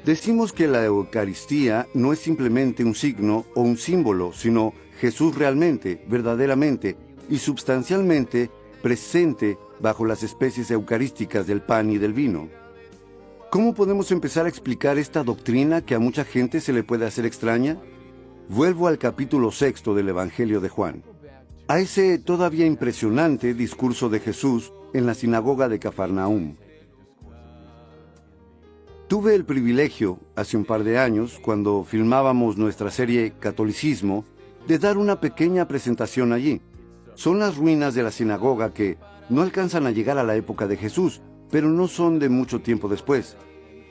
Decimos que la Eucaristía no es simplemente un signo o un símbolo, sino Jesús realmente, verdaderamente y substancialmente presente bajo las especies eucarísticas del pan y del vino. ¿Cómo podemos empezar a explicar esta doctrina que a mucha gente se le puede hacer extraña? Vuelvo al capítulo 6 del Evangelio de Juan, a ese todavía impresionante discurso de Jesús en la sinagoga de Cafarnaúm. Tuve el privilegio, hace un par de años, cuando filmábamos nuestra serie Catolicismo, de dar una pequeña presentación allí. Son las ruinas de la sinagoga que no alcanzan a llegar a la época de Jesús, pero no son de mucho tiempo después.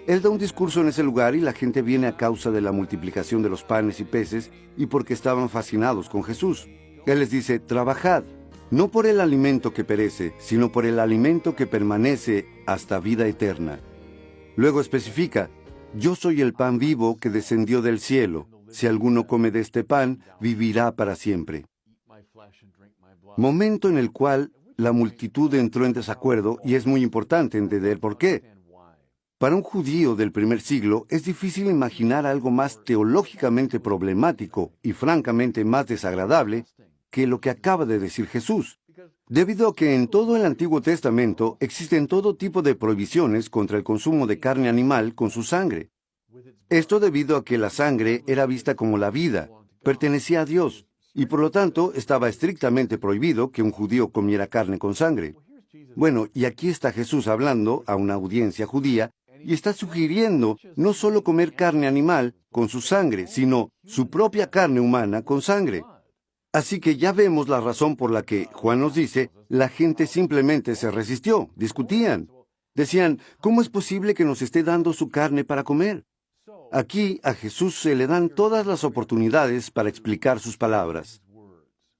Él da un discurso en ese lugar y la gente viene a causa de la multiplicación de los panes y peces y porque estaban fascinados con Jesús. Él les dice, trabajad, no por el alimento que perece, sino por el alimento que permanece hasta vida eterna. Luego especifica, yo soy el pan vivo que descendió del cielo. Si alguno come de este pan, vivirá para siempre. Momento en el cual la multitud entró en desacuerdo y es muy importante entender por qué. Para un judío del primer siglo es difícil imaginar algo más teológicamente problemático y francamente más desagradable que lo que acaba de decir Jesús. Debido a que en todo el Antiguo Testamento existen todo tipo de prohibiciones contra el consumo de carne animal con su sangre. Esto debido a que la sangre era vista como la vida, pertenecía a Dios, y por lo tanto estaba estrictamente prohibido que un judío comiera carne con sangre. Bueno, y aquí está Jesús hablando a una audiencia judía y está sugiriendo no solo comer carne animal con su sangre, sino su propia carne humana con sangre. Así que ya vemos la razón por la que, Juan nos dice, la gente simplemente se resistió, discutían. Decían, ¿cómo es posible que nos esté dando su carne para comer? Aquí a Jesús se le dan todas las oportunidades para explicar sus palabras.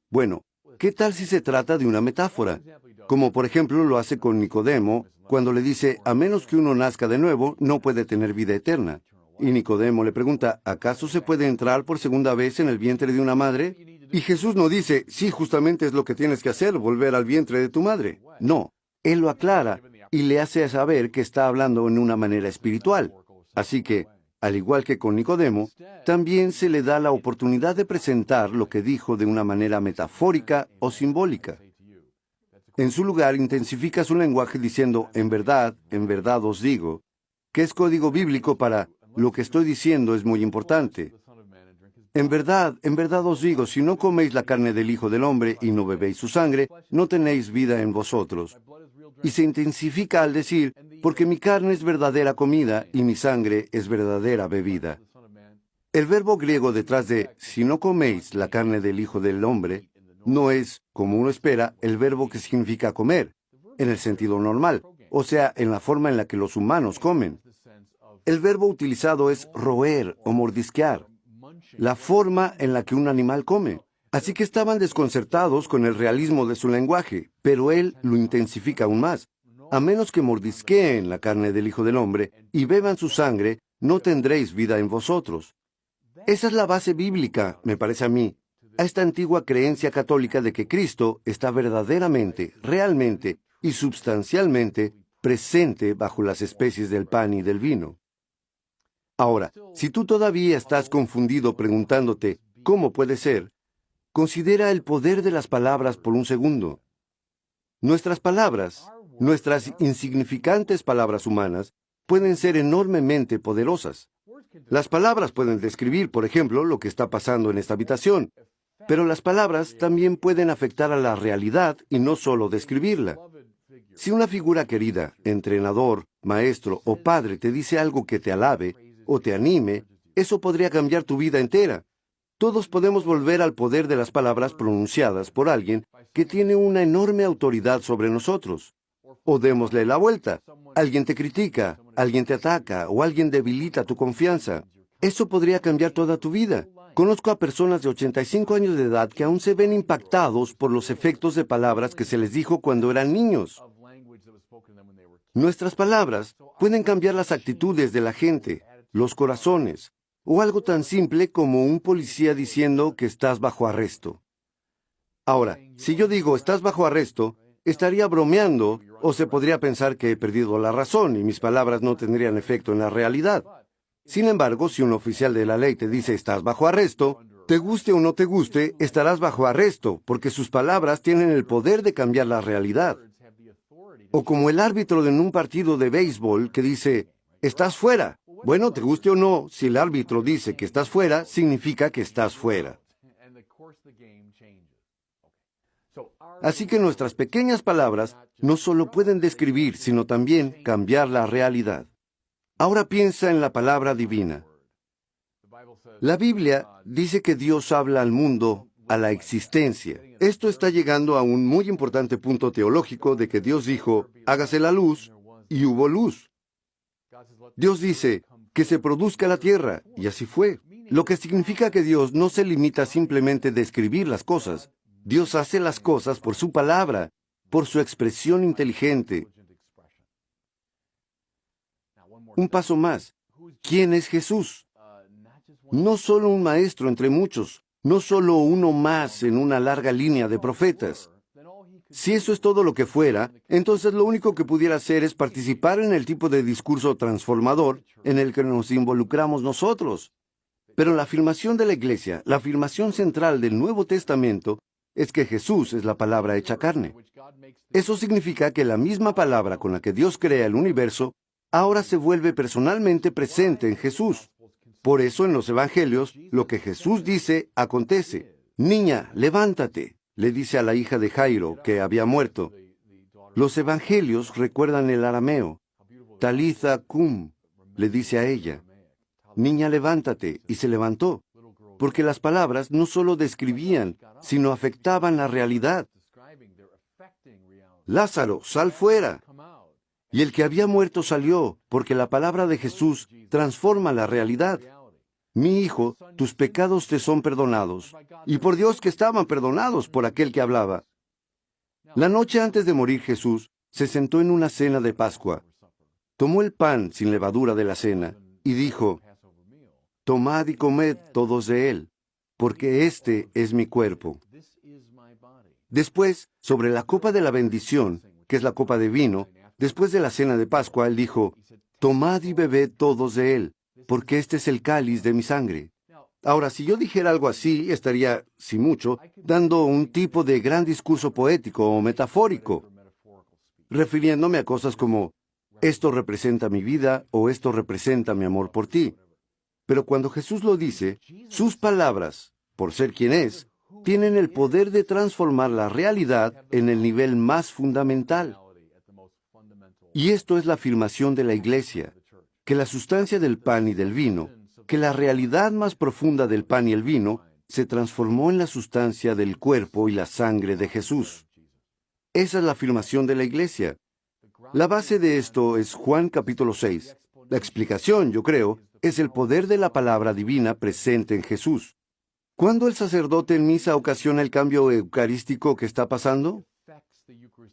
Bueno, ¿qué tal si se trata de una metáfora? Como por ejemplo lo hace con Nicodemo, cuando le dice, a menos que uno nazca de nuevo, no puede tener vida eterna. Y Nicodemo le pregunta, ¿acaso se puede entrar por segunda vez en el vientre de una madre? Y Jesús no dice, sí, justamente es lo que tienes que hacer, volver al vientre de tu madre. No, Él lo aclara y le hace saber que está hablando en una manera espiritual. Así que, al igual que con Nicodemo, también se le da la oportunidad de presentar lo que dijo de una manera metafórica o simbólica. En su lugar, intensifica su lenguaje diciendo, en verdad os digo, que es código bíblico para lo que estoy diciendo es muy importante. En verdad os digo, si no coméis la carne del Hijo del Hombre y no bebéis su sangre, no tenéis vida en vosotros. Y se intensifica al decir, porque mi carne es verdadera comida y mi sangre es verdadera bebida. El verbo griego detrás de, si no coméis la carne del Hijo del Hombre, no es, como uno espera, el verbo que significa comer, en el sentido normal, o sea, en la forma en la que los humanos comen. El verbo utilizado es roer o mordisquear, la forma en la que un animal come. Así que estaban desconcertados con el realismo de su lenguaje, pero él lo intensifica aún más. A menos que mordisqueen la carne del Hijo del Hombre y beban su sangre, no tendréis vida en vosotros. Esa es la base bíblica, me parece a mí, a esta antigua creencia católica de que Cristo está verdaderamente, realmente y substancialmente presente bajo las especies del pan y del vino. Ahora, si tú todavía estás confundido preguntándote, ¿cómo puede ser? Considera el poder de las palabras por un segundo. Nuestras palabras, nuestras insignificantes palabras humanas, pueden ser enormemente poderosas. Las palabras pueden describir, por ejemplo, lo que está pasando en esta habitación, pero las palabras también pueden afectar a la realidad y no solo describirla. Si una figura querida, entrenador, maestro o padre te dice algo que te alabe o te anime, eso podría cambiar tu vida entera. Todos podemos volver al poder de las palabras pronunciadas por alguien que tiene una enorme autoridad sobre nosotros. O démosle la vuelta. Alguien te critica, alguien te ataca o alguien debilita tu confianza. Eso podría cambiar toda tu vida. Conozco a personas de 85 años de edad que aún se ven impactados por los efectos de palabras que se les dijo cuando eran niños. Nuestras palabras pueden cambiar las actitudes de la gente, los corazones, o algo tan simple como un policía diciendo que estás bajo arresto. Ahora, si yo digo estás bajo arresto, estaría bromeando o se podría pensar que he perdido la razón y mis palabras no tendrían efecto en la realidad. Sin embargo, si un oficial de la ley te dice estás bajo arresto, te guste o no te guste, estarás bajo arresto, porque sus palabras tienen el poder de cambiar la realidad. O como el árbitro en un partido de béisbol que dice, estás fuera. Bueno, te guste o no, si el árbitro dice que estás fuera, significa que estás fuera. Así que nuestras pequeñas palabras no solo pueden describir, sino también cambiar la realidad. Ahora piensa en la palabra divina. La Biblia dice que Dios habla al mundo, a la existencia. Esto está llegando a un muy importante punto teológico de que Dios dijo, hágase la luz, y hubo luz. Dios dice, que se produzca la tierra, y así fue. Lo que significa que Dios no se limita simplemente a describir las cosas. Dios hace las cosas por su palabra, por su expresión inteligente. Un paso más. ¿Quién es Jesús? No solo un maestro entre muchos, no solo uno más en una larga línea de profetas. Si eso es todo lo que fuera, entonces lo único que pudiera hacer es participar en el tipo de discurso transformador en el que nos involucramos nosotros. Pero la afirmación de la Iglesia, la afirmación central del Nuevo Testamento, es que Jesús es la palabra hecha carne. Eso significa que la misma palabra con la que Dios crea el universo, ahora se vuelve personalmente presente en Jesús. Por eso en los Evangelios, lo que Jesús dice, acontece. Niña, levántate, le dice a la hija de Jairo, que había muerto. Los Evangelios recuerdan el arameo. Talitha cum, le dice a ella. Niña, levántate, y se levantó. Porque las palabras no solo describían, sino afectaban la realidad. Lázaro, sal fuera. Y el que había muerto salió, porque la palabra de Jesús transforma la realidad. Mi hijo, tus pecados te son perdonados. Y por Dios que estaban perdonados por aquel que hablaba. La noche antes de morir Jesús se sentó en una cena de Pascua. Tomó el pan sin levadura de la cena y dijo, tomad y comed todos de él, porque este es mi cuerpo. Después, sobre la copa de la bendición, que es la copa de vino, después de la cena de Pascua, él dijo, tomad y bebed todos de él, porque este es el cáliz de mi sangre. Ahora, si yo dijera algo así, estaría, si mucho, dando un tipo de gran discurso poético o metafórico, refiriéndome a cosas como, esto representa mi vida o esto representa mi amor por ti. Pero cuando Jesús lo dice, sus palabras, por ser quien es, tienen el poder de transformar la realidad en el nivel más fundamental. Y esto es la afirmación de la Iglesia, que la sustancia del pan y del vino, que la realidad más profunda del pan y el vino, se transformó en la sustancia del cuerpo y la sangre de Jesús. Esa es la afirmación de la Iglesia. La base de esto es Juan capítulo 6. La explicación, yo creo, es el poder de la palabra divina presente en Jesús. ¿Cuándo el sacerdote en misa ocasiona el cambio eucarístico que está pasando?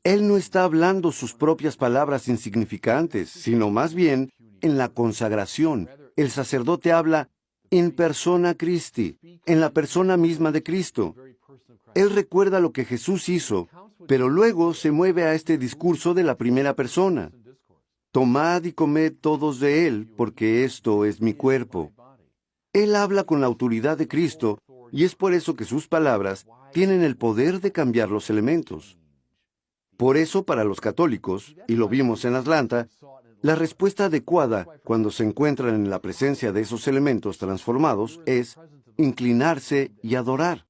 Él no está hablando sus propias palabras insignificantes, sino más bien en la consagración. El sacerdote habla in persona Christi, en la persona misma de Cristo. Él recuerda lo que Jesús hizo, pero luego se mueve a este discurso de la primera persona. Tomad y comed todos de él, porque esto es mi cuerpo. Él habla con la autoridad de Cristo, y es por eso que sus palabras tienen el poder de cambiar los elementos. Por eso, para los católicos, y lo vimos en Atlanta, la respuesta adecuada cuando se encuentran en la presencia de esos elementos transformados es inclinarse y adorar.